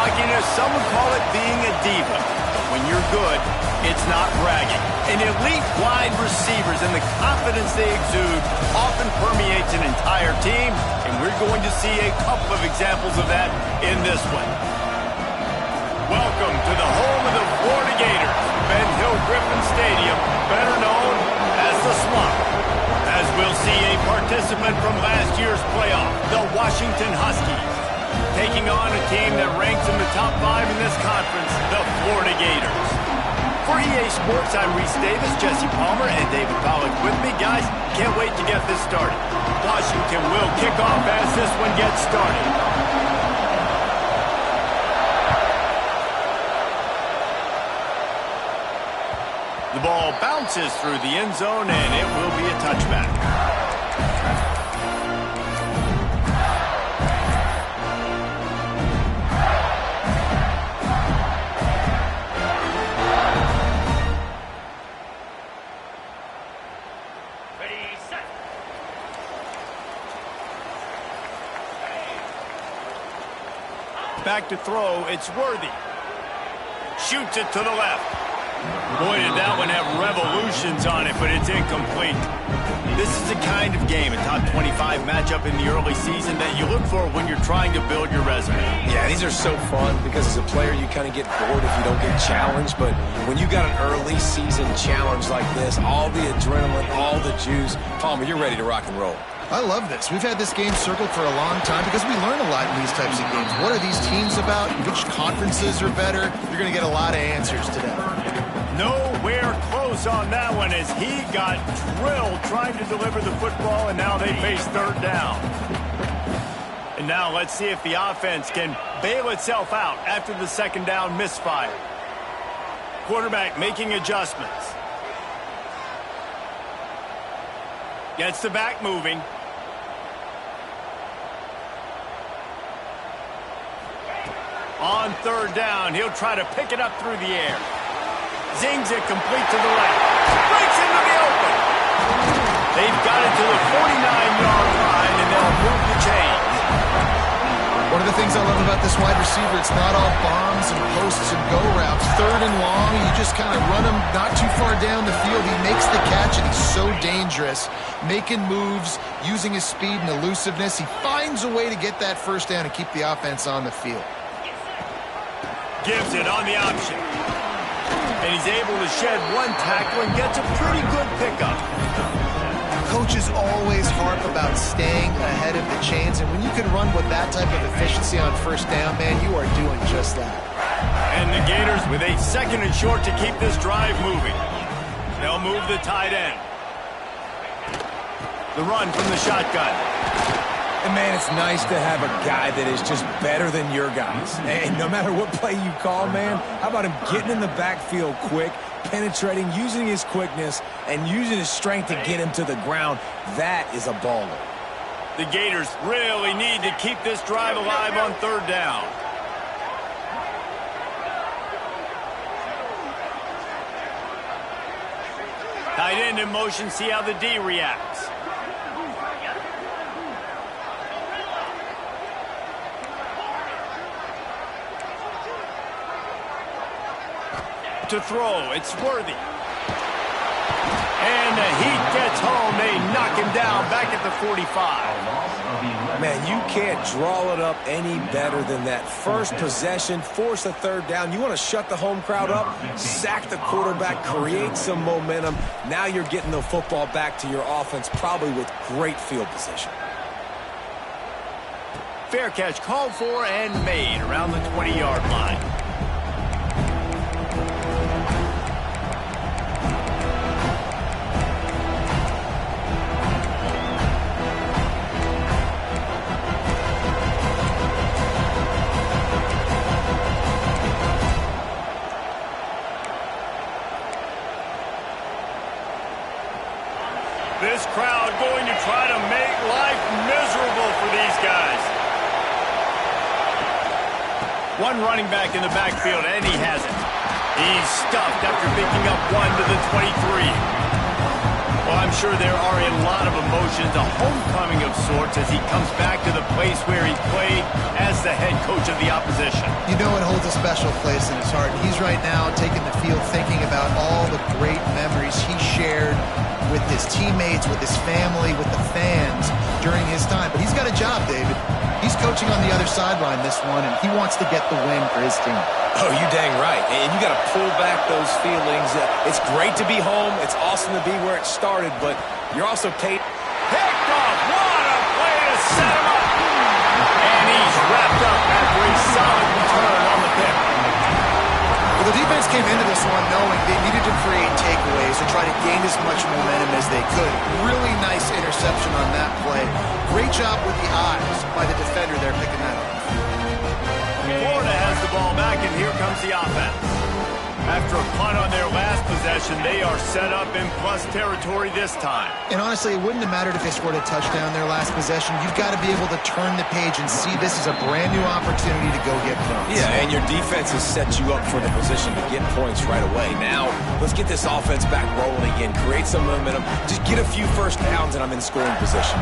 Some would call it being a diva. When you're good, it's not bragging. And elite wide receivers and the confidence they exude often permeates an entire team, and we're going to see a couple of examples of that in this one. Welcome to the home of the Florida Gators, Ben Hill Griffin Stadium, better known as the Swamp. As we'll see a participant from last year's playoff, the Washington Huskies, taking on a team that ranks in the top 5 in this conference, the Florida Gators. For EA Sports, I'm Reese Davis, Jesse Palmer, and David Pollack with me. Guys, can't wait to get this started. Washington will kick off as this one gets started. The ball bounces through the end zone, and it will be a touchback. Back to throw, it's Worthy. Shoots it to the left. Boy, did that one have revolutions on it, but it's incomplete. This is the kind of game, a top 25 matchup in the early season, that you look for when you're trying to build your resume. Yeah, these are so fun because as a player, you kind of get bored if you don't get challenged. But when you got an early season challenge like this, all the adrenaline, all the juice, Palmer, you're ready to rock and roll. I love this. We've had this game circled for a long time because we learn a lot in these types of games. What are these teams about? Which conferences are better? You're going to get a lot of answers today. Nowhere close on that one as he got drilled trying to deliver the football, and now they face third down. And now let's see if the offense can bail itself out after the second down misfire. Quarterback making adjustments. Gets the back moving. On third down, he'll try to pick it up through the air. Zings it complete to the right. Breaks into the open. They've got it to the 49-yard line, and they'll move the chains. One of the things I love about this wide receiver, it's not all bombs and posts and go routes. Third and long, you just kind of run him not too far down the field. He makes the catch, and he's so dangerous, making moves, using his speed and elusiveness. He finds a way to get that first down and keep the offense on the field. Gives it on the option. And he's able to shed one tackle and gets a pretty good pickup. Coaches always harp about staying ahead of the chains, and when you can run with that type of efficiency on first down, man, you are doing just that. And the Gators with a second and short to keep this drive moving. They'll move the tight end. The run from the shotgun. And, man, it's nice to have a guy that is just better than your guys. And no matter what play you call, man, how about him getting in the backfield quick, penetrating, using his quickness, and using his strength to get him to the ground? That is a baller. The Gators really need to keep this drive alive on third down. Tight end in motion, see how the D reacts. To throw, it's Worthy. And the heat gets home. They knock him down back at the 45. Man, you can't draw it up any better than that. First possession, force a third down. You want to shut the home crowd up, sack the quarterback, create some momentum. Now you're getting the football back to your offense, probably with great field position. Fair catch called for and made around the 20-yard line. This crowd going to try to make life miserable for these guys. One running back in the backfield, and he has it. He's stuffed after picking up one to the 23. Well, I'm sure there are a lot of emotions, a homecoming of sorts, as he comes back to the place where he played as the head coach of the opposition. You know it holds a special place in his heart. He's right now taking the field thinking about all the great memories he shared with his teammates, with his family, with the fans during his time. But he's got a job, David. He's coaching on the other sideline this one, and he wants to get the win for his team. Oh, you dang right. And you got to pull back those feelings. It's great to be home. It's awesome to be where it started, but you're also paid. Picked off. What a play to set him up. And he's wrapped up after a solid return on the pick. Well, the defense came into this one knowing they needed to create takeaways to try to gain as much momentum as they could. Really nice interception on that play. Great job with the eyes by the defender there picking that up. Florida has the ball back, and here comes the offense. After a punt on their last possession, they are set up in plus territory this time. And honestly, it wouldn't have mattered if they scored a touchdown their last possession. You've got to be able to turn the page and see this is a brand new opportunity to go get points. Yeah, and your defense has set you up for the position to get points right away. Now, let's get this offense back rolling again, create some momentum, just get a few first downs, and I'm in scoring position.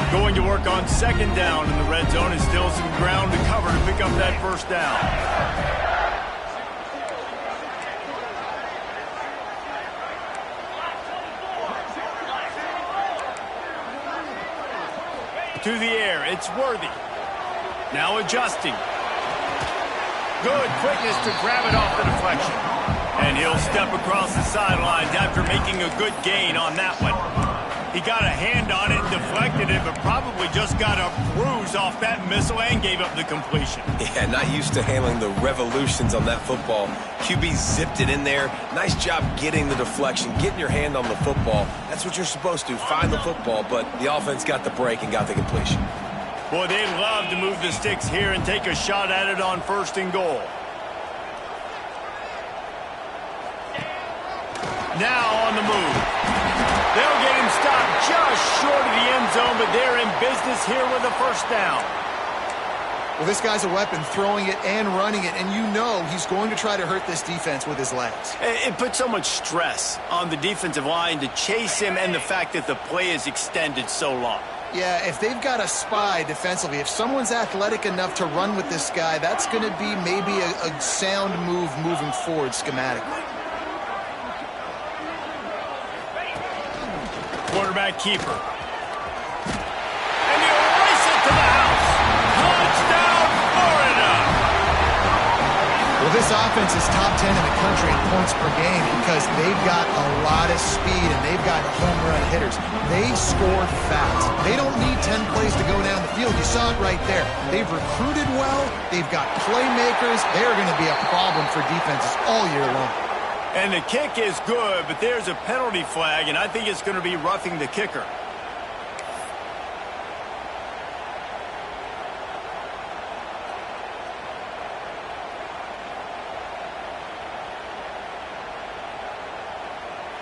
Going to work on second down in the red zone, and still some ground to cover to pick up that first down. To the air, it's Worthy. Now adjusting. Good quickness to grab it off the deflection. And he'll step across the sidelines after making a good gain on that one. He got a hand on it and deflected it, but probably just got a bruise off that missile and gave up the completion. Yeah, not used to handling the revolutions on that football. QB zipped it in there. Nice job getting the deflection, getting your hand on the football. That's what you're supposed to, find the football, but the offense got the break and got the completion. Boy, they'd love to move the sticks here and take a shot at it on 1st and goal. Now on the move. They'll get him stopped just short of the end zone, but they're in business here with a first down. Well, this guy's a weapon, throwing it and running it, and you know he's going to try to hurt this defense with his legs. It puts so much stress on the defensive line to chase him and the fact that the play is extended so long. Yeah, if they've got a spy defensively, if someone's athletic enough to run with this guy, that's going to be maybe a sound move moving forward schematically. Quarterback keeper. And he'll race it to the house. Touchdown, Florida! Well, this offense is top 10 in the country in points per game because they've got a lot of speed and they've got home run hitters. They score fast. They don't need 10 plays to go down the field. You saw it right there. They've recruited well. They've got playmakers. They're going to be a problem for defenses all year long. And the kick is good, but there's a penalty flag, and I think it's going to be roughing the kicker.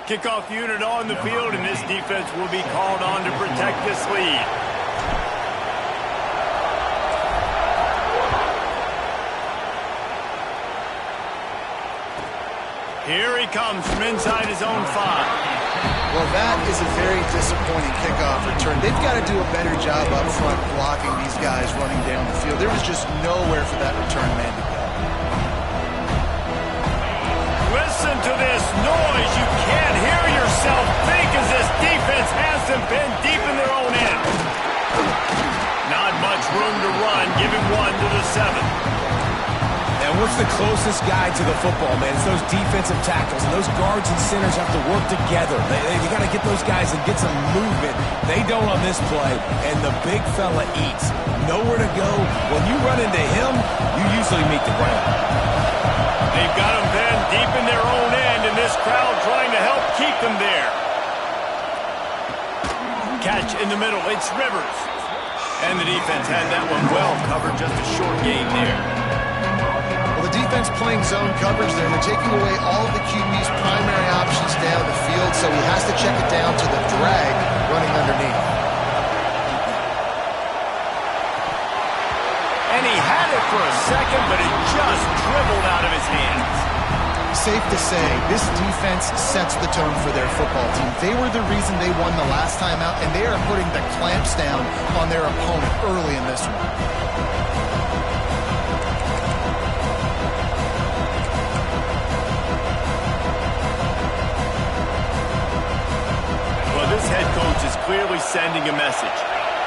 Kickoff unit on the field, and this defense will be called on to protect this lead. Here he comes from inside his own 5. Well, that is a very disappointing kickoff return. They've got to do a better job up front blocking these guys running down the field. There was just nowhere for that return man to go. Listen to this noise. You can't hear yourself think as this defense has them pinned deep in their own end. Not much room to run, giving 1 to the 7. And what's the closest guy to the football, man? It's those defensive tackles, and those guards and centers have to work together. You got to get those guys and get some movement. They don't on this play, and the big fella eats. Nowhere to go. When you run into him, you usually meet the ground. They've got them then deep in their own end, and this crowd trying to help keep them there. Catch in the middle. It's Rivers. And the defense had that one well covered. Just a short gain there. Well, the defense playing zone coverage there. They're taking away all of the QB's primary options down the field, so he has to check it down to the drag running underneath. And he had it for a second, but it just dribbled out of his hands. Safe to say, this defense sets the tone for their football team. They were the reason they won the last time out, and they are putting the clamps down on their opponent early in this one. Well, this head coach is clearly sending a message.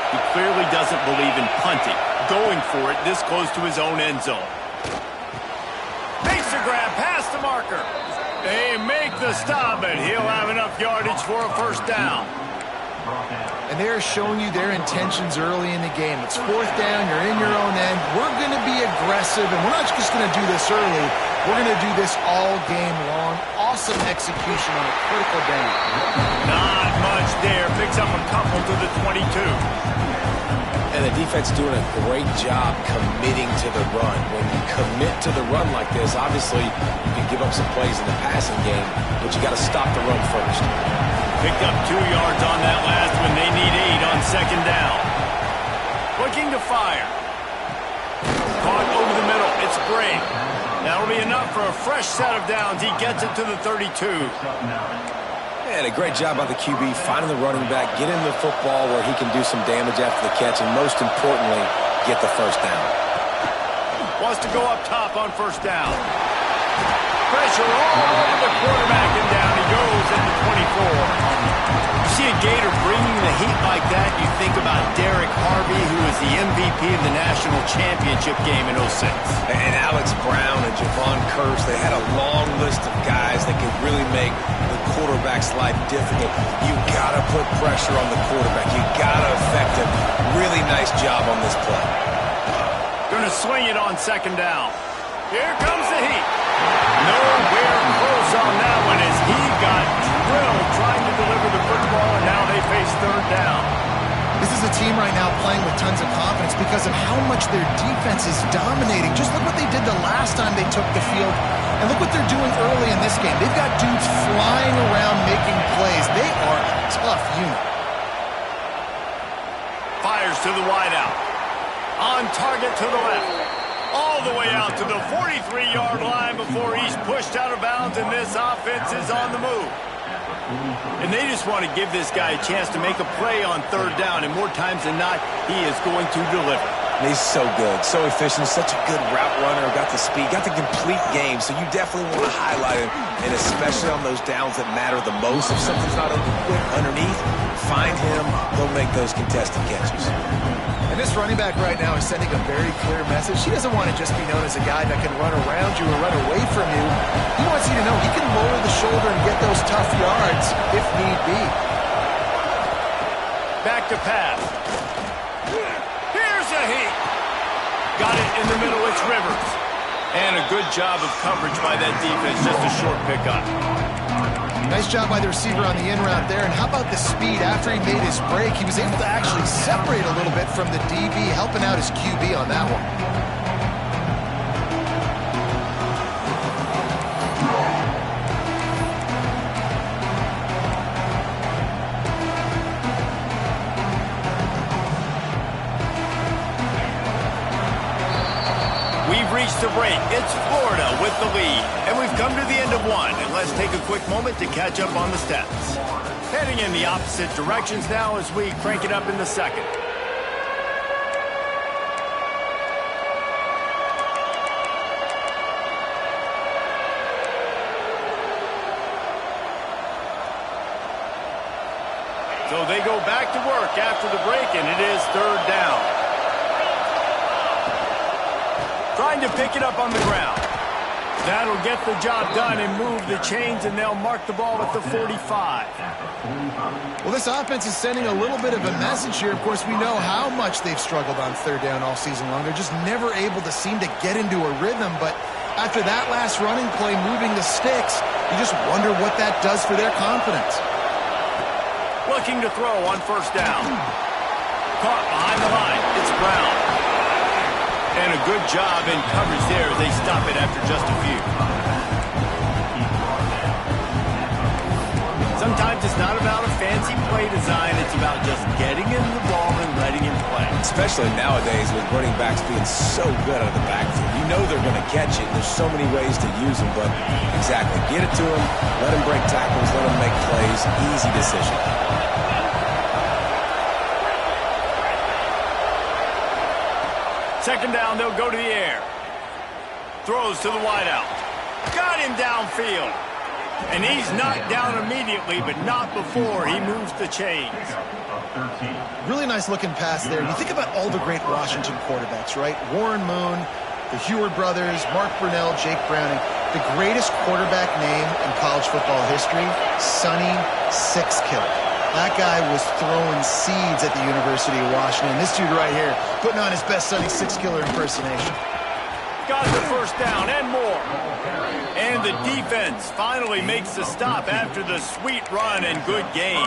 He clearly doesn't believe in punting, going for it this close to his own end zone. Makes the grab past the marker. They make the stop, and he'll have enough yardage for a first down. And they're showing you their intentions early in the game. It's fourth down, you're in your own end. We're going to be aggressive, and we're not just going to do this early. We're going to do this all game long. Awesome execution on a critical down. Not much there. Picks up a couple to the 22. And the defense doing a great job committing to the run. When you commit to the run like this, obviously you can give up some plays in the passing game, but you got to stop the run first. Picked up 2 yards on that last one. They need 8 on second down. Looking to fire. Caught over the middle. It's Gray. That'll be enough for a fresh set of downs. He gets it to the 32. And a great job by the QB finding the running back, getting the football where he can do some damage after the catch, and most importantly, get the first down. Wants to go up top on first down. Pressure all over the quarterback, and down he goes at the 24. You see a Gator bringing the heat like that, you think about Derek Harvey, who was the MVP of the national championship game in 06. And Alex Brown and Javon Curse, they had a long list of guys that could really make the quarterback's life difficult. You got to put pressure on the quarterback. You got to affect him. Really nice job on this play. Going to swing it on second down. Here comes the heat. Nowhere close on that one as he got drilled trying to deliver the football, and now they face third down. This is a team right now playing with tons of confidence because of how much their defense is dominating. Just look what they did the last time they took the field, and look what they're doing early in this game. They've got dudes flying around making plays. They are a tough unit. Fires to the wideout. On target to the left. All the way out to the 43-yard line before he's pushed out of bounds, and this offense is on the move. And they just want to give this guy a chance to make a play on third down, and more times than not, he is going to deliver. He's so good, so efficient, such a good route runner, got the speed, got the complete game, so you definitely want to highlight him, and especially on those downs that matter the most. If something's not open quick underneath, find him, he'll make those contested catches. And this running back right now is sending a very clear message. He doesn't want to just be known as a guy that can run around you or run away from you. He wants you to know he can lower the shoulder and get those tough yards if need be. Back to pass. Here's a heat. Got it in the middle. It's Rivers. And a good job of coverage by that defense. Just a short pickup. Nice job by the receiver on the in route there. And how about the speed after he made his break? He was able to actually separate a little bit from the DB, helping out his QB on that one. We've reached the break. It's Florida with the lead. And we've come to the end of one. And let's take a quick moment to catch up on the stats. Heading in the opposite directions now as we crank it up in the second. So they go back to work after the break, and it is third down. Trying to pick it up on the ground. That'll get the job done and move the chains, and they'll mark the ball at the 45. Well, this offense is sending a little bit of a message here. Of course, we know how much they've struggled on third down all season long. They're just never able to seem to get into a rhythm, but after that last running play, moving the sticks, you just wonder what that does for their confidence. Looking to throw on first down. Caught behind the line. It's Brown. And a good job in coverage there. They stop it after just a few. Sometimes it's not about a fancy play design. It's about just getting him the ball and letting him play. especially nowadays with running backs being so good out of the backfield. You know they're going to catch it. There's so many ways to use them, but exactly. Get it to them, let them break tackles, let them make plays. Easy decision. Second down, they'll go to the air. Throws to the wideout. Got him downfield. And he's knocked down immediately, but not before he moves the chains. Really nice looking pass there. You think about all the great Washington quarterbacks, right? Warren Moon, the Heward brothers, Mark Brunell, Jake Browning. The greatest quarterback name in college football history, Sonny Six Killer. That guy was throwing seeds at the University of Washington. This dude right here, putting on his best Sonny Six Killer impersonation. Got the first down and more. And the defense finally makes the stop after the sweet run and good gain.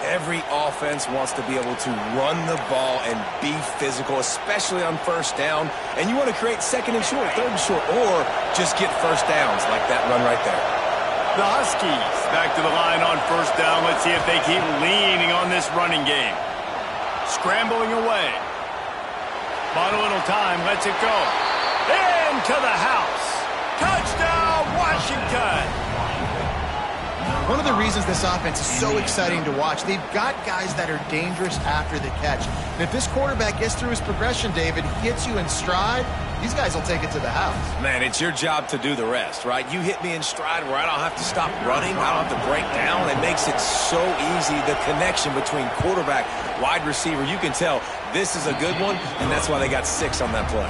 Every offense wants to be able to run the ball and be physical, especially on first down. And you want to create second and short, third and short, or just get first downs like that run right there. The Huskies back to the line on first down. Let's see if they keep leaning on this running game. Scrambling away. Bought a little time, lets it go. Into the house. Touchdown, Washington. One of the reasons this offense is so exciting to watch, they've got guys that are dangerous after the catch. And if this quarterback gets through his progression, David, hits you in stride, these guys will take it to the house. Man, it's your job to do the rest, right? You hit me in stride where I don't have to stop running. I don't have to break down. It makes it so easy. The connection between quarterback, wide receiver, you can tell this is a good one, and that's why they got 6 on that play.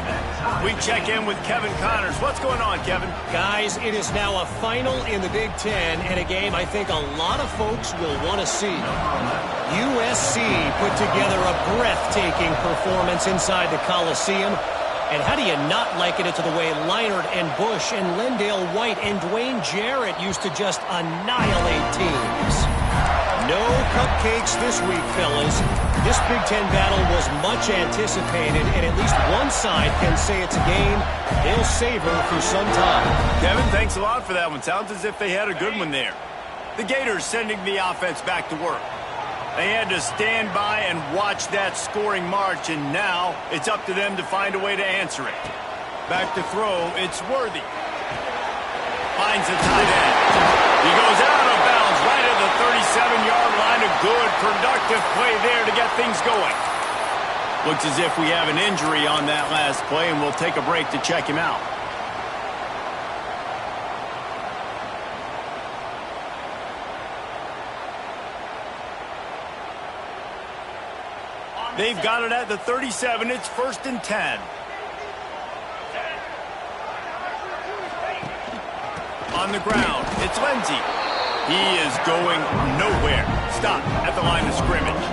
We check in with Kevin Connors. What's going on, Kevin? Guys, it is now a final in the Big Ten, and a game I think a lot of folks will want to see. USC put together a breathtaking performance inside the Coliseum. And how do you not liken it to the way Leinart and Bush and Lendale White and Dwayne Jarrett used to just annihilate teams? No cupcakes this week, fellas. This Big Ten battle was much anticipated, and at least one side can say it's a game they'll savor for some time. Kevin, thanks a lot for that one. Sounds as if they had a good one there. The Gators sending the offense back to work. They had to stand by and watch that scoring march, and now it's up to them to find a way to answer it. Back to throw, it's Worthy. Finds the tight end. He goes out of bounds right at the 37-yard line. A good, productive play there to get things going. Looks as if we have an injury on that last play, and we'll take a break to check him out. They've got it at the 37. It's 1st and 10. On the ground, it's Lindsey. He is going nowhere. Stop at the line of scrimmage.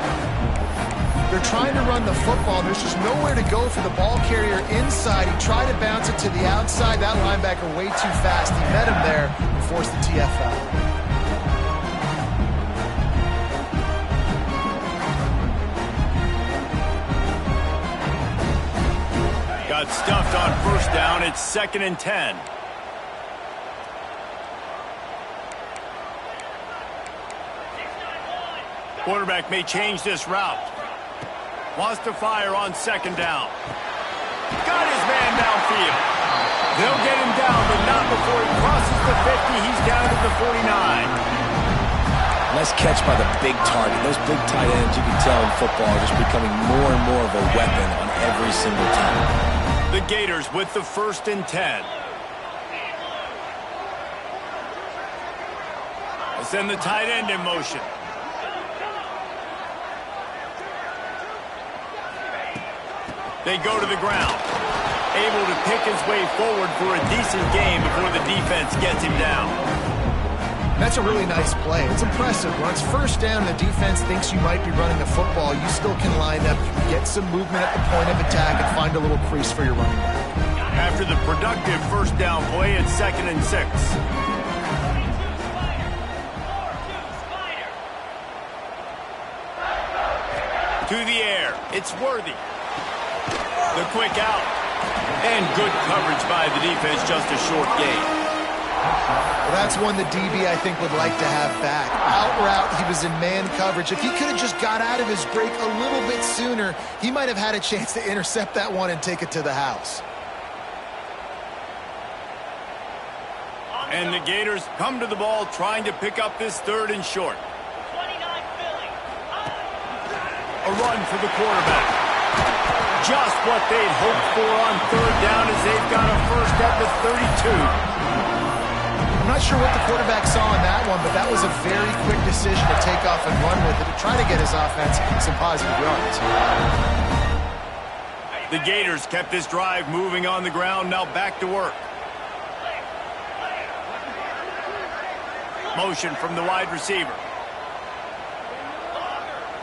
They're trying to run the football. There's just nowhere to go for the ball carrier inside. He tried to bounce it to the outside. That linebacker way too fast. He met him there and forced the TFL. Got stuffed on first down. It's 2nd and 10. Quarterback may change this route. Wants to fire on 2nd down. Got his man downfield. They'll get him down, but not before he crosses the 50. He's down at the 49. Nice catch by the big target. Those big tight ends, you can tell in football, are just becoming more and more of a weapon on every single team. The Gators with the 1st and 10. They send the tight end in motion. They go to the ground. Able to pick his way forward for a decent gain before the defense gets him down. That's a really nice play. It's impressive. When it's 1st down and the defense thinks you might be running the football, you still can line up, you can get some movement at the point of attack and find a little crease for your running back. After the productive 1st down play, it's 2nd and 6. To the air, it's Worthy. The quick out. And good coverage by the defense, just a short gain. Well, that's one the DB, I think, would like to have back. Out route, he was in man coverage. If he could have just got out of his break a little bit sooner, he might have had a chance to intercept that one and take it to the house. And the Gators come to the ball trying to pick up this 3rd and short. A run for the quarterback. Just what they'd hoped for on 3rd down as they've got a first at the 32. I'm not sure what the quarterback saw in that one, but that was a very quick decision to take off and run with it to try to get his offense some positive yards. The Gators kept this drive moving on the ground, now back to work. Motion from the wide receiver.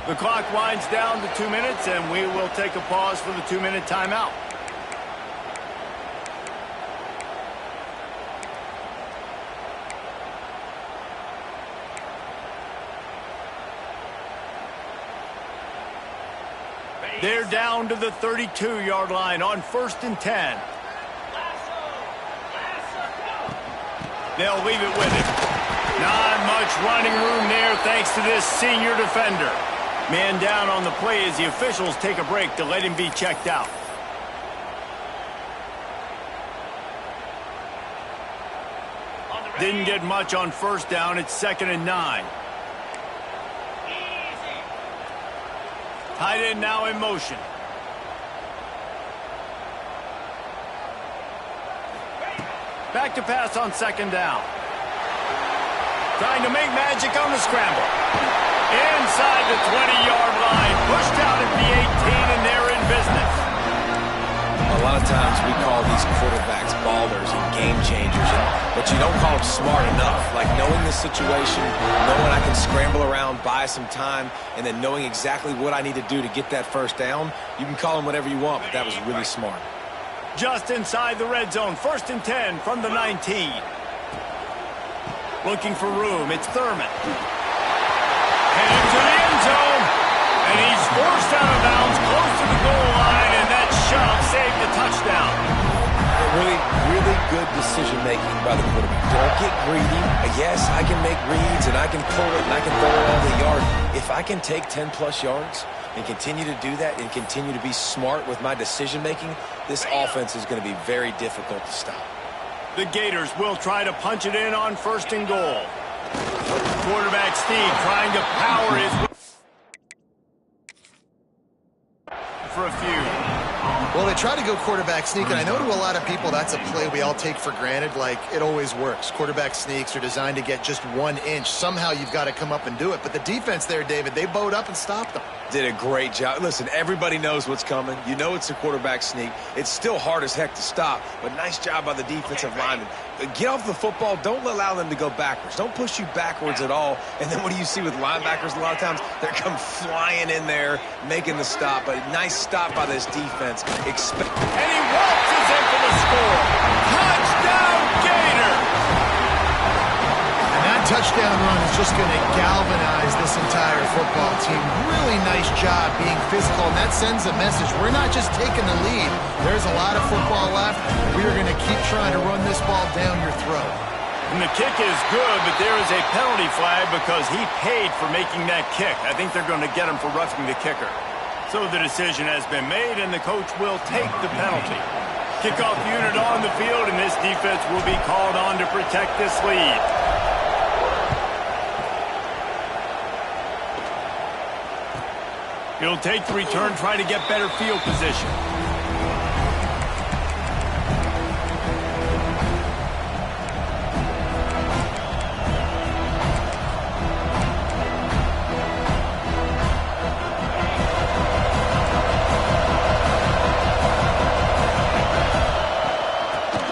The clock winds down to 2 minutes, and we will take a pause for the 2-minute timeout. They're down to the 32-yard line on 1st and 10. They'll leave it with him. Not much running room there thanks to this senior defender. Man down on the play as the officials take a break to let him be checked out. Didn't get much on 1st down. It's 2nd and 9. Tight end now in motion. Back to pass on 2nd down. Trying to make magic on the scramble. Inside the 20-yard line. Pushed out at the 18, and they're in business. A lot of times we call these quarterbacks ballers and game changers, but you don't call them smart enough. Like knowing the situation, knowing I can scramble around, buy some time, and then knowing exactly what I need to do to get that 1st down. You can call them whatever you want, but that was really smart. Just inside the red zone. 1st and 10 from the 19. Looking for room. It's Thurman. And into the end zone. And he's forced out of bounds close to the goal line, and that shove saved the touchdown. Really good decision-making by the quarterback. Don't get greedy. Yes, I can make reads, and I can pull it, and I can throw it all the yard. If I can take 10-plus yards and continue to do that and continue to be smart with my decision-making, this offense is going to be very difficult to stop. The Gators will try to punch it in on 1st and goal. Quarterback Steve trying to power his for a few. Well, they try to go quarterback sneak, and I know to a lot of people that's a play we all take for granted, like it always works. Quarterback sneaks are designed to get just 1 inch. Somehow you've got to come up and do it. But the defense there, David, they bowed up and stopped them. Did a great job. Listen, everybody knows what's coming. You know it's a quarterback sneak. It's still hard as heck to stop, but nice job by the defensive lineman. Get off the football. Don't allow them to go backwards. Don't push you backwards at all. And then what do you see with linebackers a lot of times? They come flying in there, making the stop. A nice stop by this defense. And he waltzes in for the score. Touchdown, Gator! And that touchdown run is just going to galvanize this entire football team. Really nice job being physical, and that sends a message. We're not just taking the lead. There's a lot of football left. We are going to keep trying to run this ball down your throat. And the kick is good, but there is a penalty flag because he paid for making that kick. I think they're going to get him for roughing the kicker. So the decision has been made, and the coach will take the penalty. Kickoff unit on the field, and this defense will be called on to protect this lead. He'll take the return, try to get better field position.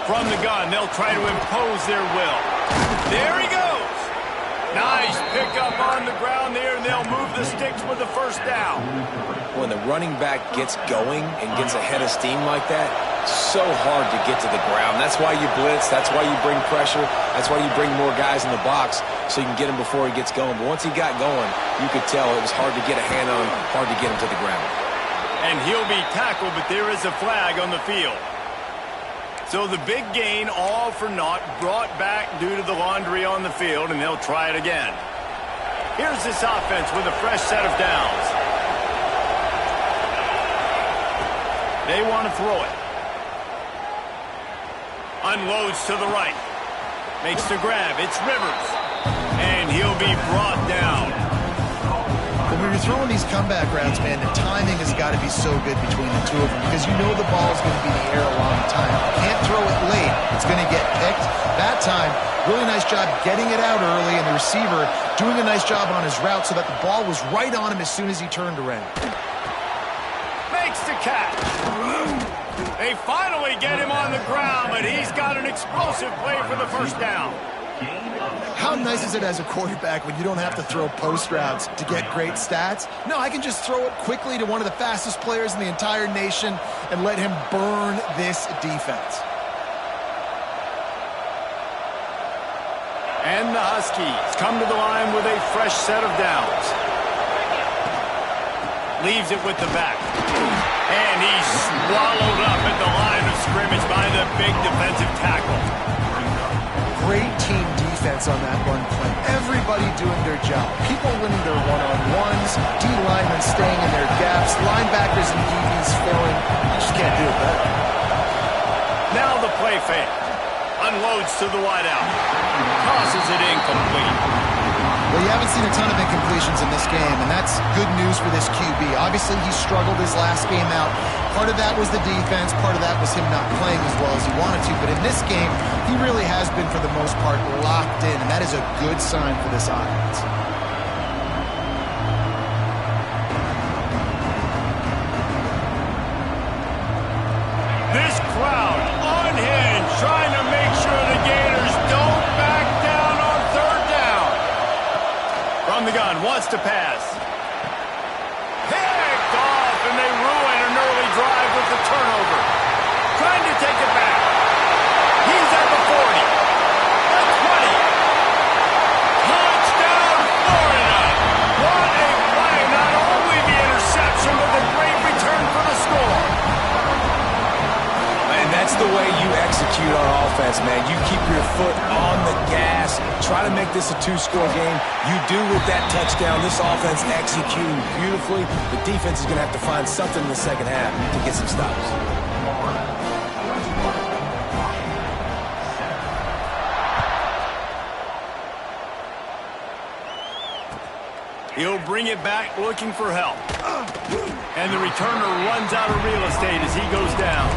From the gun, they'll try to impose their will. There he goes. Nice pickup on the ground there, and they'll move the sticks with the 1st down. When the running back gets going and gets ahead of steam like that, it's so hard to get to the ground. That's why you blitz. That's why you bring pressure. That's why you bring more guys in the box so you can get him before he gets going. But once he got going, you could tell it was hard to get a hand on him, hard to get him to the ground. And he'll be tackled, but there is a flag on the field. So the big gain, all for naught, brought back due to the laundry on the field, and they'll try it again. Here's this offense with a fresh set of downs. They want to throw it. Unloads to the right. Makes the grab. It's Rivers. And he'll be brought down. When you're throwing these comeback routes, man, the timing has got to be so good between the two of them because you know the ball is going to be in the air a long time. You can't throw it late. It's going to get picked. That time, really nice job getting it out early, and the receiver doing a nice job on his route so that the ball was right on him as soon as he turned around. Makes the catch. They finally get him on the ground, but he's got an explosive play for the first down. How nice is it as a quarterback when you don't have to throw post routes to get great stats? No, I can just throw it quickly to one of the fastest players in the entire nation and let him burn this defense. And the Huskies come to the line with a fresh set of downs. Leaves it with the back. And he's swallowed up at the line of scrimmage by the big defensive tackle. Great team defense on that run play. Everybody doing their job. People winning their one-on-ones, D-linemen staying in their gaps, linebackers and DBs filling. You just can't do it better. Now the play fake. Unloads to the wideout. Tosses it incomplete. Well, you haven't seen a ton of incompletions in this game, and that's good news for this QB. Obviously, he struggled his last game out. Part of that was the defense. Part of that was him not playing as well as he wanted to. But in this game, he really has been, for the most part, locked in, and that is a good sign for this offense. This crowd unhinged, trying to make sure the Gators don't back down on third down. From the gun, wants to pass. Picked off, and they ruin an early drive with the turnover. Trying to take it back. He's at the 40. The 20. Touchdown, Florida. What a play. Not only the interception, but the great return for the score. And that's the way you execute on offense, man. You keep your foot on the gas. Try to make this a two-score game. You do with that touchdown. This offense executing beautifully. The defense is going to have to find something in the second half to get some stops. He'll bring it back looking for help. And the returner runs out of real estate as he goes down.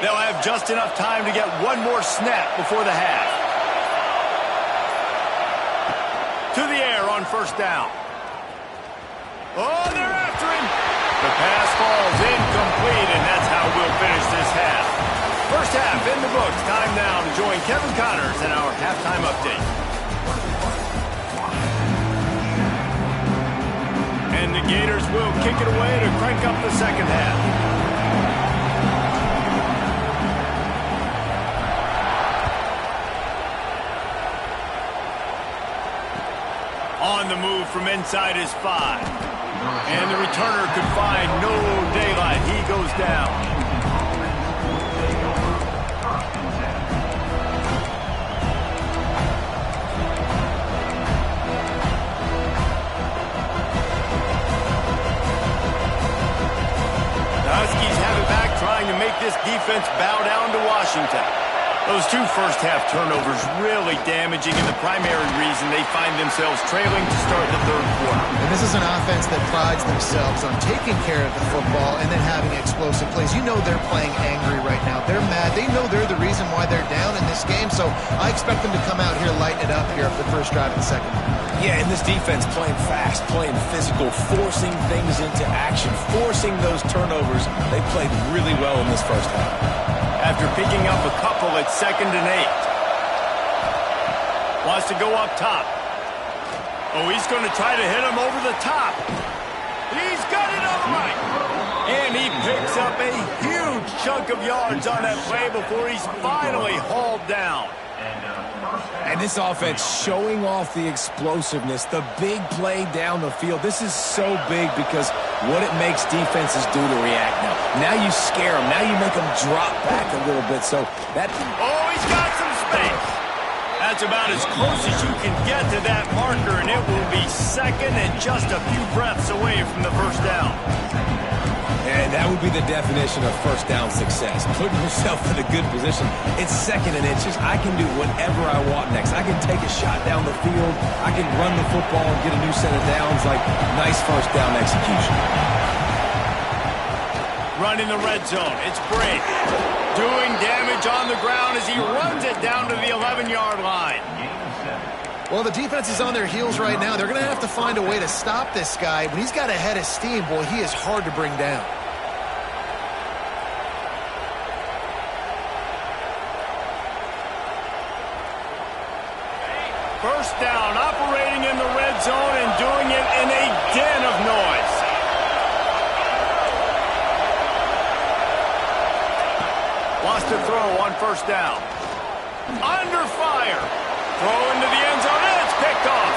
They'll have just enough time to get one more snap before the half. To the air on first down. Oh, they're after him. The pass falls incomplete, and that's how we'll finish this half. First half in the books. Time now to join Kevin Connors in our halftime update. And the Gators will kick it away to crank up the second half. On the move from inside his 5. And the returner could find no daylight. He goes down. The Huskies have it back, trying to make this defense bow down to Washington. Those two first-half turnovers really damaging, and the primary reason they find themselves trailing to start the third quarter. And this is an offense that prides themselves on taking care of the football and then having explosive plays. You know they're playing angry right now. They're mad. They know they're the reason why they're down in this game, so I expect them to come out here, lighten it up here for the first drive of the second. Yeah, and this defense playing fast, playing physical, forcing things into action, forcing those turnovers. They played really well in this first half. After picking up a couple at 2nd and 8. Wants to go up top. Oh, he's going to try to hit him over the top. He's got it all right. And he picks up a huge chunk of yards on that play before he's finally hauled down. And this offense showing off the explosiveness, the big play down the field. This is so big because what it makes defenses do to react now. Now you scare them. Now you make them drop back a little bit. So that... Oh, he's got some space. That's about as close as you can get to that marker, and it will be second and just a few breaths away from the first down. And that would be the definition of first down success. Putting yourself in a good position. It's second and inches. I can do whatever I want next. I can take a shot down the field. I can run the football and get a new set of downs. Like, nice first down execution. Running the red zone. It's Brady. Doing damage on the ground as he runs it down to the 11-yard line. Well, the defense is on their heels right now. They're going to have to find a way to stop this guy. When he's got a head of steam, boy, he is hard to bring down. First down, operating in the red zone and doing it in a den of noise. Wants to throw on first down. Under fire. Throw into the end zone, and it's picked off.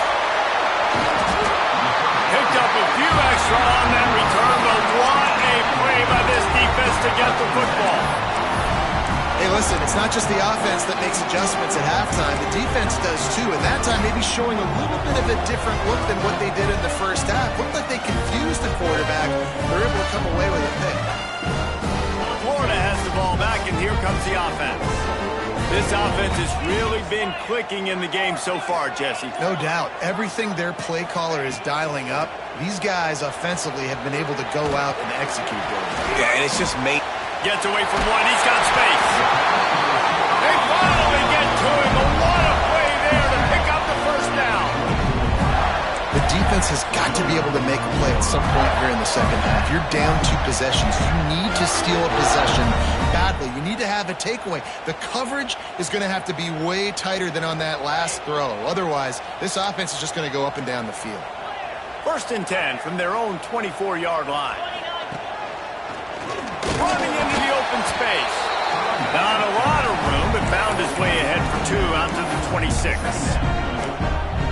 Picked up a few extra on that return, but what a play by this defense to get the football. Hey, listen, it's not just the offense that makes adjustments at halftime. The defense does too, and that time maybe showing a little bit of a different look than what they did in the first half. Looked like they confused the quarterback. They're able to come away with a pick. Florida has the ball back, and here comes the offense. This offense has really been clicking in the game so far, Jesse. No doubt. Everything their play caller is dialing up, these guys offensively have been able to go out and execute good. Yeah, and it's just made... Gets away from one. He's got space. They finally get to him. But what a play there to pick up the first down. The defense has got to be able to make a play at some point here in the second half. You're down 2 possessions. You need to steal a possession badly. You need to have a takeaway. The coverage is going to have to be way tighter than on that last throw. Otherwise, this offense is just going to go up and down the field. First and 10 from their own 24-yard line. Running into the open space. Not a lot of room, but found his way ahead for 2 out to the 26.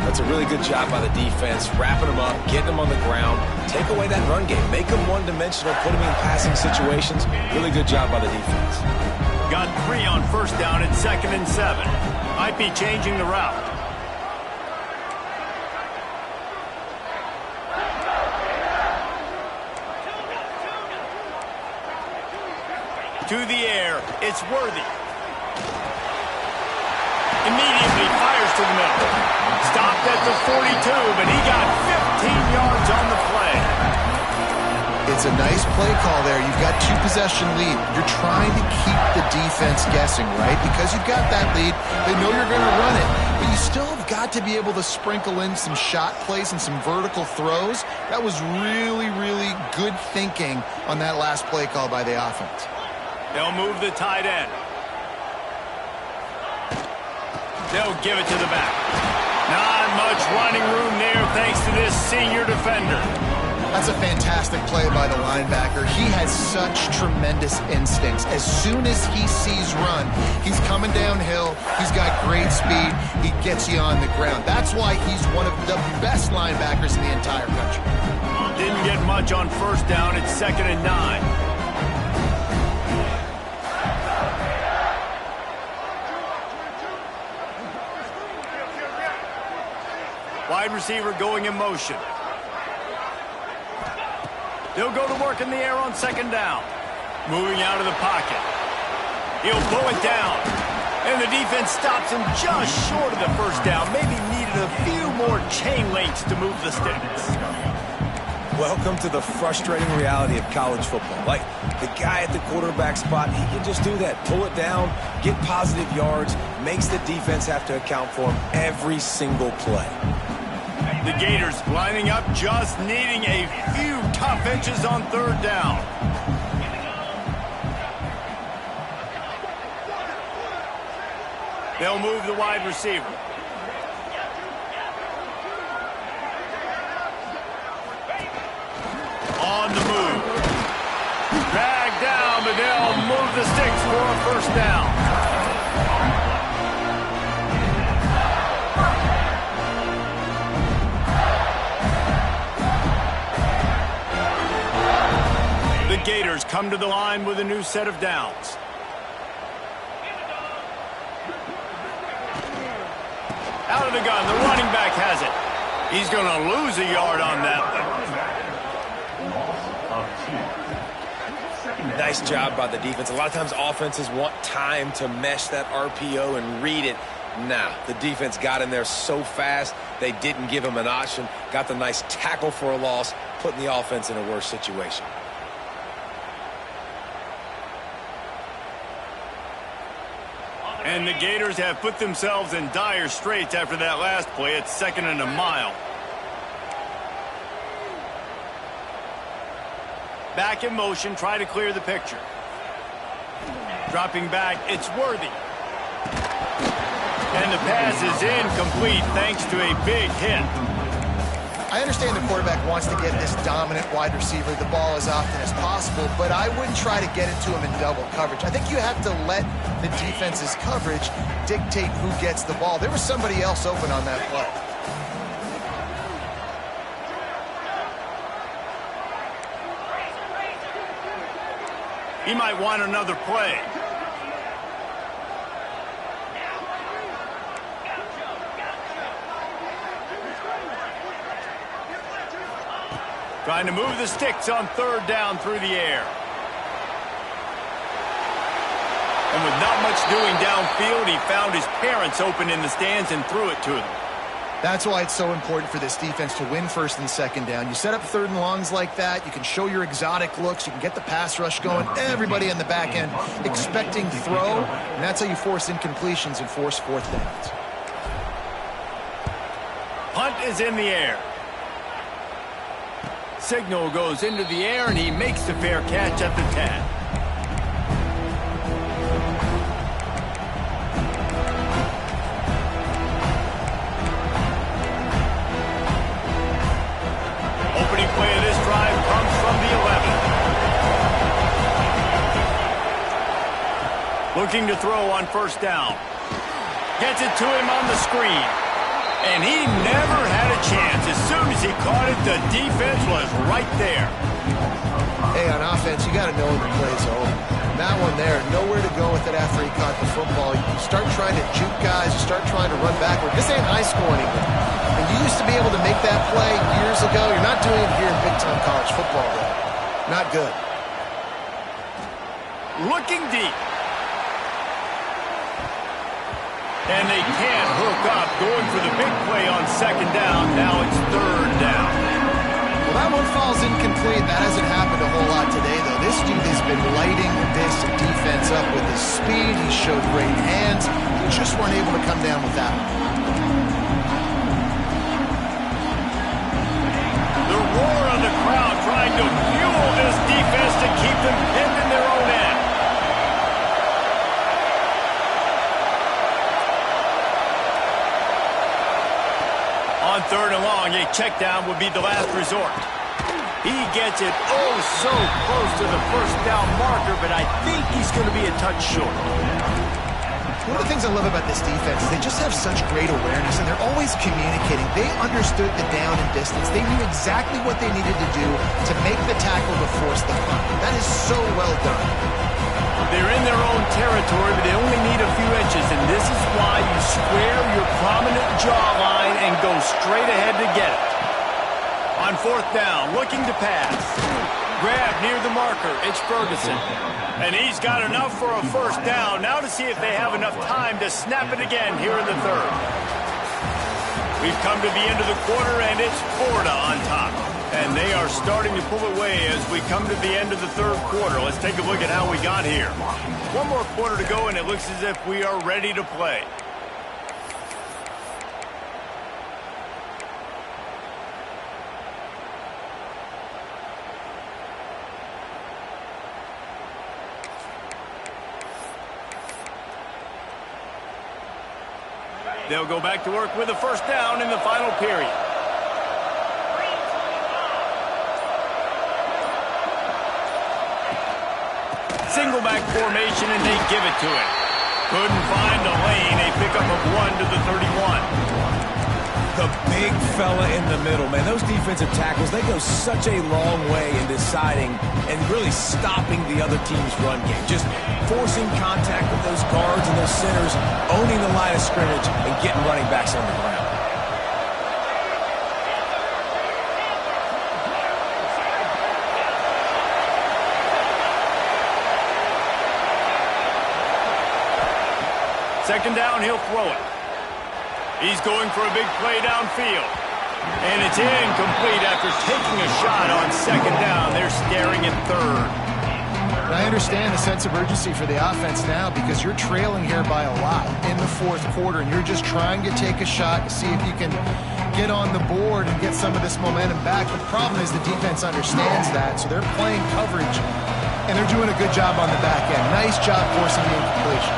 That's a really good job by the defense, wrapping them up, getting them on the ground, take away that run game, make them one-dimensional, put them in passing situations. Really good job by the defense. Got 3 on first down at 2nd and 7. Might be changing the route. To the air, it's Worthy. Immediately fires to the middle. Stopped at the 42, but he got 15 yards on the play. It's a nice play call there. You've got 2-possession lead. You're trying to keep the defense guessing, right? Because you've got that lead, they know you're going to run it. But you still have got to be able to sprinkle in some shot plays and some vertical throws. That was really, really good thinking on that last play call by the offense. They'll move the tight end. They'll give it to the back. Not much running room there thanks to this senior defender. That's a fantastic play by the linebacker. He has such tremendous instincts. As soon as he sees run, he's coming downhill. He's got great speed. He gets you on the ground. That's why he's one of the best linebackers in the entire country. Didn't get much on first down. It's 2nd and 9. Wide receiver going in motion. They'll go to work in the air on 2nd down. Moving out of the pocket. He'll blow it down. And the defense stops him just short of the first down. Maybe needed a few more chain links to move the sticks. Welcome to the frustrating reality of college football. Like, the guy at the quarterback spot, he can just do that. Pull it down, get positive yards, makes the defense have to account for him every single play. The Gators lining up, just needing a few tough inches on 3rd down. They'll move the wide receiver. on the move. Dragged down, but they'll move the sticks for a first down. The Gators come to the line with a new set of downs. Out of the gun, the running back has it. He's going to lose a yard on that one. Nice job by the defense. A lot of times offenses want time to mesh that RPO and read it. Nah, the defense got in there so fast, they didn't give him an option. Got the nice tackle for a loss, putting the offense in a worse situation. And the Gators have put themselves in dire straits after that last play. It's 2nd and a mile. Back in motion, try to clear the picture. Dropping back, it's Worthy. And the pass is incomplete thanks to a big hit. I understand the quarterback wants to get this dominant wide receiver the ball as often as possible, but I wouldn't try to get it to him in double coverage. I think you have to let the defense's coverage dictate who gets the ball. There was somebody else open on that play. He might want another play. Trying to move the sticks on 3rd down through the air. And with not much doing downfield, he found his parents open in the stands and threw it to them. That's why it's so important for this defense to win 1st and 2nd down. You set up 3rd and longs like that. You can show your exotic looks. You can get the pass rush going. Everybody in the back end expecting throw. And that's how you force incompletions and force 4th downs. Punt is in the air. Signal goes into the air, and he makes the fair catch at the 10. Opening play of this drive comes from the 11. Looking to throw on 1st down. Gets it to him on the screen. And he never had a chance. As soon as he caught it, the defense was right there. Hey, on offense, you got to know when the play's over. That one there, nowhere to go with it after he caught the football. You start trying to juke guys. You start trying to run backward. This ain't high school anymore. And you used to be able to make that play years ago. You're not doing it here in big-time college football, though. Not good. Looking deep. And they can't hook up, going for the big play on 2nd down. Now it's 3rd down. Well, that one falls incomplete. That hasn't happened a whole lot today, though. This dude has been lighting this defense up with his speed. He showed great hands. He just weren't able to come down with that one. The roar of the crowd trying to fuel this defense to keep them pinned in their own end. On 3rd and long, a check down would be the last resort. He gets it oh so close to the 1st down marker, but I think he's going to be a touch short. One of the things I love about this defense is they just have such great awareness, and they're always communicating. They understood the down and distance. They knew exactly what they needed to do to make the tackle to force the punt. That is so well done. They're in their own territory, but they only need a few inches, and this is why you square your prominent jawline and go straight ahead to get it. On 4th down, looking to pass. Grab near the marker, it's Ferguson. And he's got enough for a 1st down. Now to see if they have enough time to snap it again here in the 3rd. We've come to the end of the quarter, and it's Florida on top. And they are starting to pull away as we come to the end of the 3rd quarter. Let's take a look at how we got here. One more quarter to go, and it looks as if we are ready to play. They'll go back to work with a 1st down in the final period. Single back formation, and they give it to him. Couldn't find a lane. A pickup of 1 to the 31. The big fella in the middle, man. Those defensive tackles, they go such a long way in deciding and really stopping the other team's run game. Just forcing contact with those guards and those centers, owning the line of scrimmage, and getting running backs on the ground. Second down, he'll throw it. He's going for a big play downfield. And it's incomplete after taking a shot on second down. They're staring at third. And I understand the sense of urgency for the offense now because you're trailing here by a lot in the fourth quarter, and you're just trying to take a shot to see if you can get on the board and get some of this momentum back. The problem is the defense understands that, so they're playing coverage, and they're doing a good job on the back end. Nice job forcing the incompletion.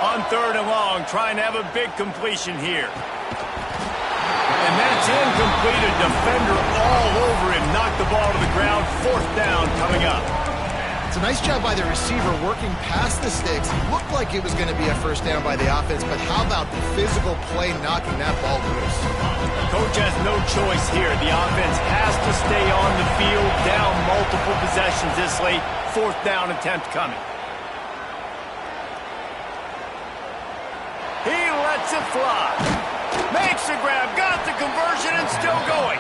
On third and long, trying to have a big completion here. And that's incomplete. A defender all over him. Knocked the ball to the ground. Fourth down coming up. It's a nice job by the receiver working past the sticks. It looked like it was going to be a first down by the offense, but how about the physical play knocking that ball loose? Coach has no choice here. The offense has to stay on the field, down multiple possessions this late. Fourth down attempt coming. He lets it fly. Makes the grab, got the conversion, and still going.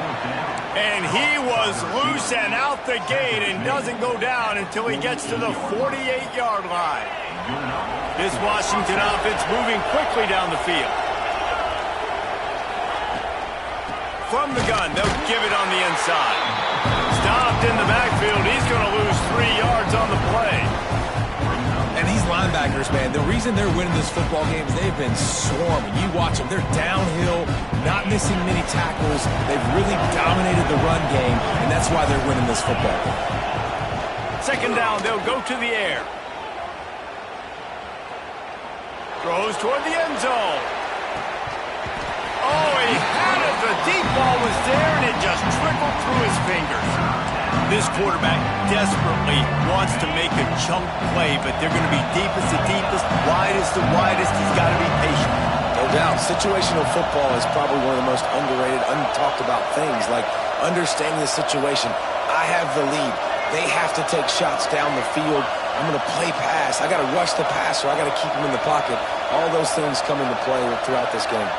And he was loose and out the gate and doesn't go down until he gets to the 48-yard line. This Washington offense moving quickly down the field. From the gun, they'll give it on the inside. Stopped in the backfield. He's going to lose 3 yards on the play. And these linebackers, man, the reason they're winning this football game is they've been swarming. You watch them. They're downhill, not missing many tackles. They've really dominated the run game, and that's why they're winning this football game. Second down, they'll go to the air. Throws toward the end zone. Oh, he had it. The deep ball was there, and it just trickled through his fingers. This quarterback desperately wants to make a chunk play, but they're going to be deepest to deepest, widest to widest. He's got to be patient. No doubt. Situational football is probably one of the most underrated, untalked about things, like understanding the situation. I have the lead. They have to take shots down the field. I'm going to play pass. I got to rush the passer. I got to keep him in the pocket. All those things come into play throughout this game.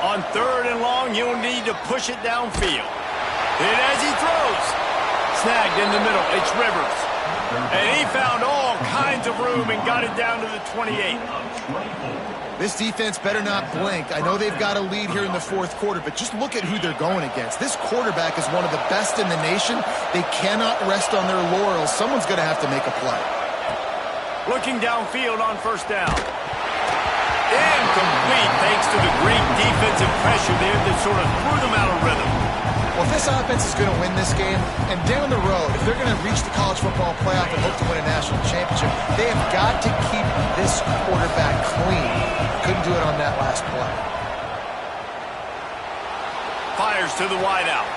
On third and long, you'll need to push it downfield. And as he throws, snagged in the middle, it's Rivers. And he found all kinds of room and got it down to the 28. This defense better not blink. I know they've got a lead here in the fourth quarter, but just look at who they're going against. This quarterback is one of the best in the nation. They cannot rest on their laurels. Someone's going to have to make a play. Looking downfield on first down. Incomplete thanks to the great defensive pressure there that sort of threw them out of rhythm. Well, if this offense is going to win this game, and down the road, if they're going to reach the college football playoff and hope to win a national championship, they have got to keep this quarterback clean. Couldn't do it on that last play. Fires to the wideout.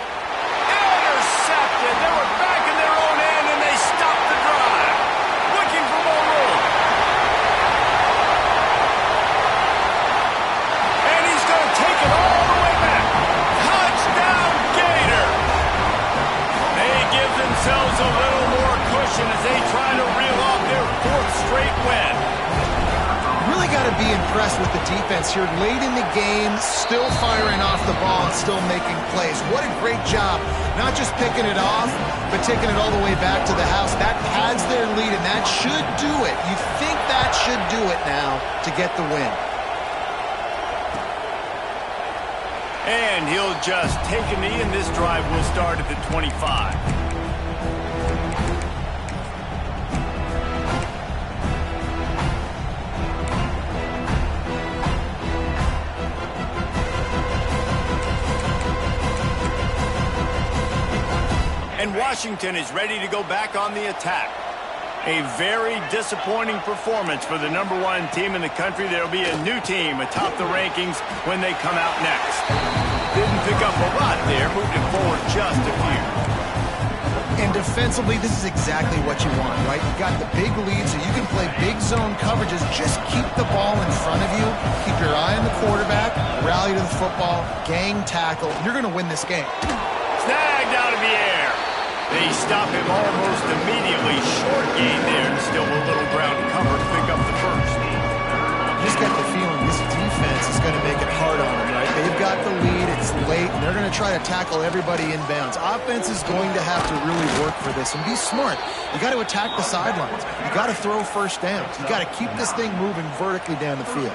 Intercepted. They were back in their own end, and they stopped the drive. Looking for more room. And he's going to take it all the way back. Touchdown, Gator. They give themselves a little more cushion as they try to reel off their fourth straight win. Really got to be impressed with the defense here. Late in the game, still firing off the ball and still making plays. What a great job. Not just picking it off, but taking it all the way back to the house. That pads their lead, and that should do it. You think that should do it now to get the win. And he'll just take a knee, and this drive will start at the 25. And Washington is ready to go back on the attack. A very disappointing performance for the #1 team in the country. There'll be a new team atop the rankings when they come out next. Didn't pick up a lot there, moved it forward just a few. And defensively, this is exactly what you want, right? You've got the big lead, so you can play big zone coverages. Just keep the ball in front of you. Keep your eye on the quarterback. Rally to the football. Gang tackle. You're going to win this game. Snagged out of the air. They stop him almost immediately. Short gain there, and still a little ground to cover to pick up the first. You just got the feeling this defense is going to make it hard on them, right? They've got the lead. It's late, and they're going to try to tackle everybody inbounds. Offense is going to have to really work for this and be smart. You got to attack the sidelines. You got to throw first downs. You got to keep this thing moving vertically down the field.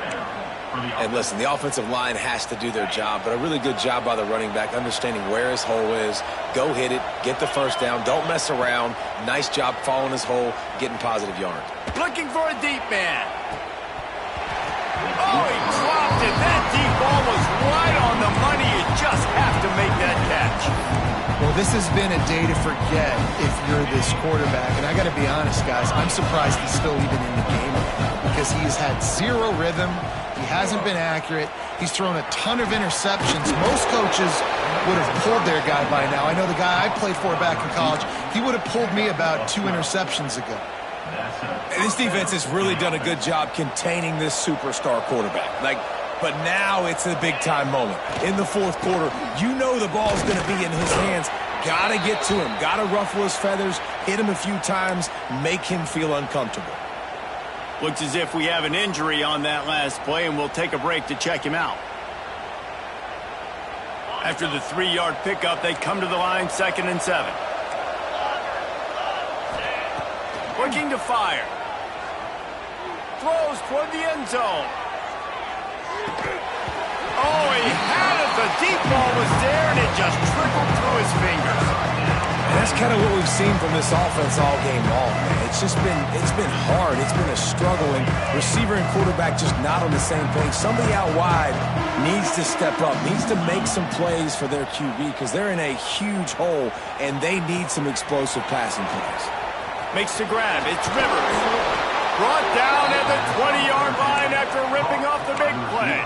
And listen, the offensive line has to do their job, but a really good job by the running back understanding where his hole is. Go hit it, get the first down, don't mess around. Nice job following his hole, getting positive yards. Looking for a deep man. Oh, he dropped it. That deep ball was right on the money. You just have to make that catch. Well, this has been a day to forget if you're this quarterback. And I got to be honest, guys, I'm surprised he's still even in the game because he's had zero rhythm. He hasn't been accurate. He's thrown a ton of interceptions. Most coaches would have pulled their guy by now. I know the guy I played for back in college, he would have pulled me about 2 interceptions ago. And this defense has really done a good job containing this superstar quarterback. But now it's a big-time moment. In the fourth quarter, you know the ball's going to be in his hands. Got to get to him. Got to ruffle his feathers, hit him a few times, make him feel uncomfortable. Looks as if we have an injury on that last play, and we'll take a break to check him out. After the 3-yard pickup, they come to the line, 2nd and 7. Looking to fire. Throws toward the end zone. Oh, he had it. The deep ball was there, and it just trickled through his fingers. And that's kind of what we've seen from this offense all game long, man. It's been hard. It's been a struggle, and receiver and quarterback just not on the same page. Somebody out wide needs to step up, needs to make some plays for their QB because they're in a huge hole, and they need some explosive passing plays. Makes the grab. It's Rivers. Brought down at the 20-yard line after ripping off the big play.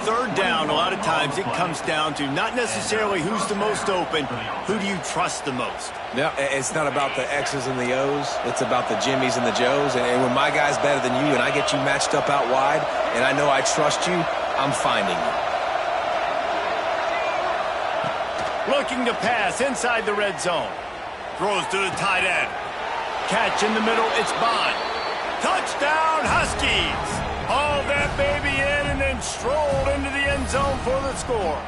3rd down, a lot of times it comes down to not necessarily who's the most open, who do you trust the most? No, it's not about the X's and the O's. It's about the Jimmies and the Joes. And when my guy's better than you and I get you matched up out wide and I know I trust you, I'm finding you. Looking to pass inside the red zone. Throws to the tight end. Catch in the middle, it's Bond. Touchdown, Huskies! Hauled that baby in and then strolled into the end zone for the score.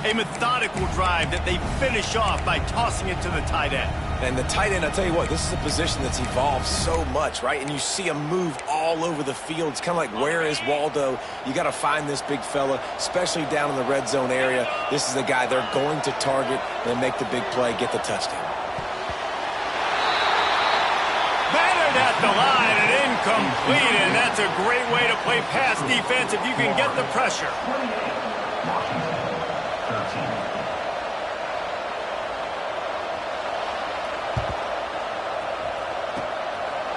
A methodical drive that they finish off by tossing it to the tight end. And the tight end, I tell you what, this is a position that's evolved so much, right? And you see him move all over the field. It's kind of like, where is Waldo? You got to find this big fella, especially down in the red zone area. This is the guy they're going to target and make the big play, get the touchdown. Battered at the line and incomplete, and that's a great way to play pass defense if you can get the pressure.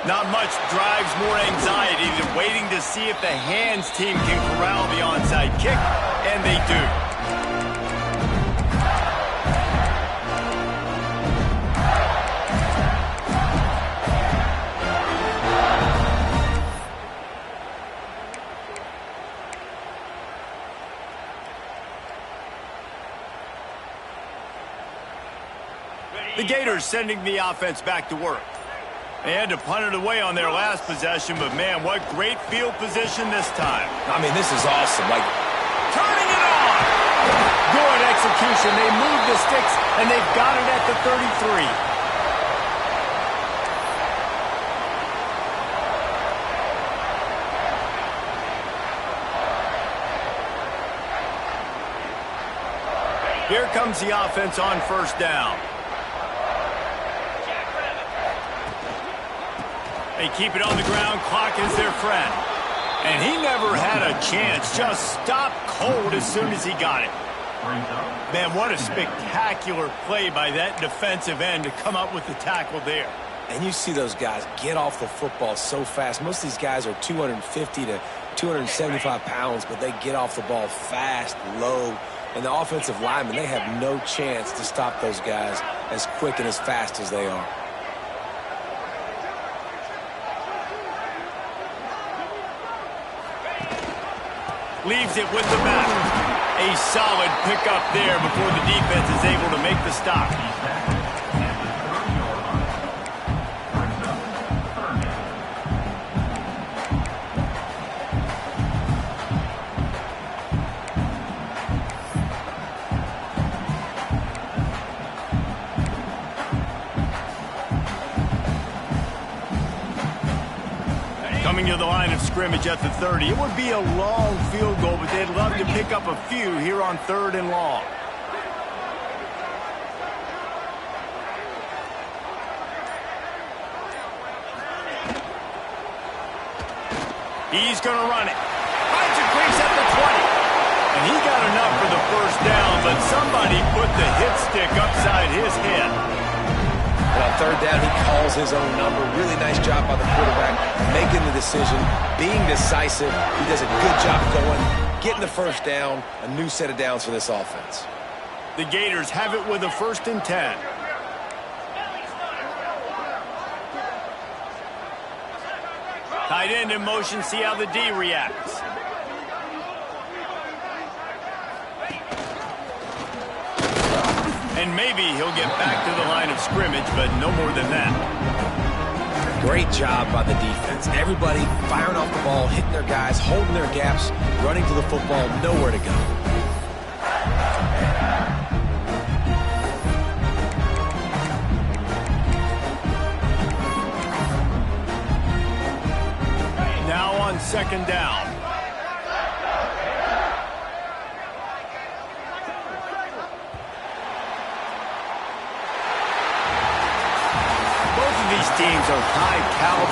Not much drives more anxiety than waiting to see if the hands team can corral the onside kick, and they do. The Gators sending the offense back to work. They had to punt it away on their last possession, but man, what great field position this time. I mean, this is awesome. Turning it on! Good execution. They move the sticks, and they've got it at the 33. Here comes the offense on 1st down. They keep it on the ground. Clock is their friend. And he never had a chance. Just stopped cold as soon as he got it. Man, what a spectacular play by that defensive end to come up with the tackle there. And you see those guys get off the football so fast. Most of these guys are 250 to 275 pounds, but they get off the ball fast, low. And the offensive linemen, they have no chance to stop those guys as quick and as fast as they are. Leaves it with the back. A solid pickup there before the defense is able to make the stop. Coming to the line of scrimmage at the 30. It would be a long field goal, but they'd love to pick up a few here on 3rd and long. He's going to run it. Finds a crease at the 20. And he got enough for the first down, but somebody put the hit stick upside his head. And on 3rd down, he calls his own number. Really nice job by the quarterback, making the decision, being decisive. He does a good job going, getting the first down, a new set of downs for this offense. The Gators have it with a 1st and 10. Tight end in motion, see how the D reacts. And maybe he'll get back to the line of scrimmage, but no more than that. Great job by the defense. Everybody firing off the ball, hitting their guys, holding their gaps, running to the football, nowhere to go. Now on 2nd down. Both of these teams are high caliber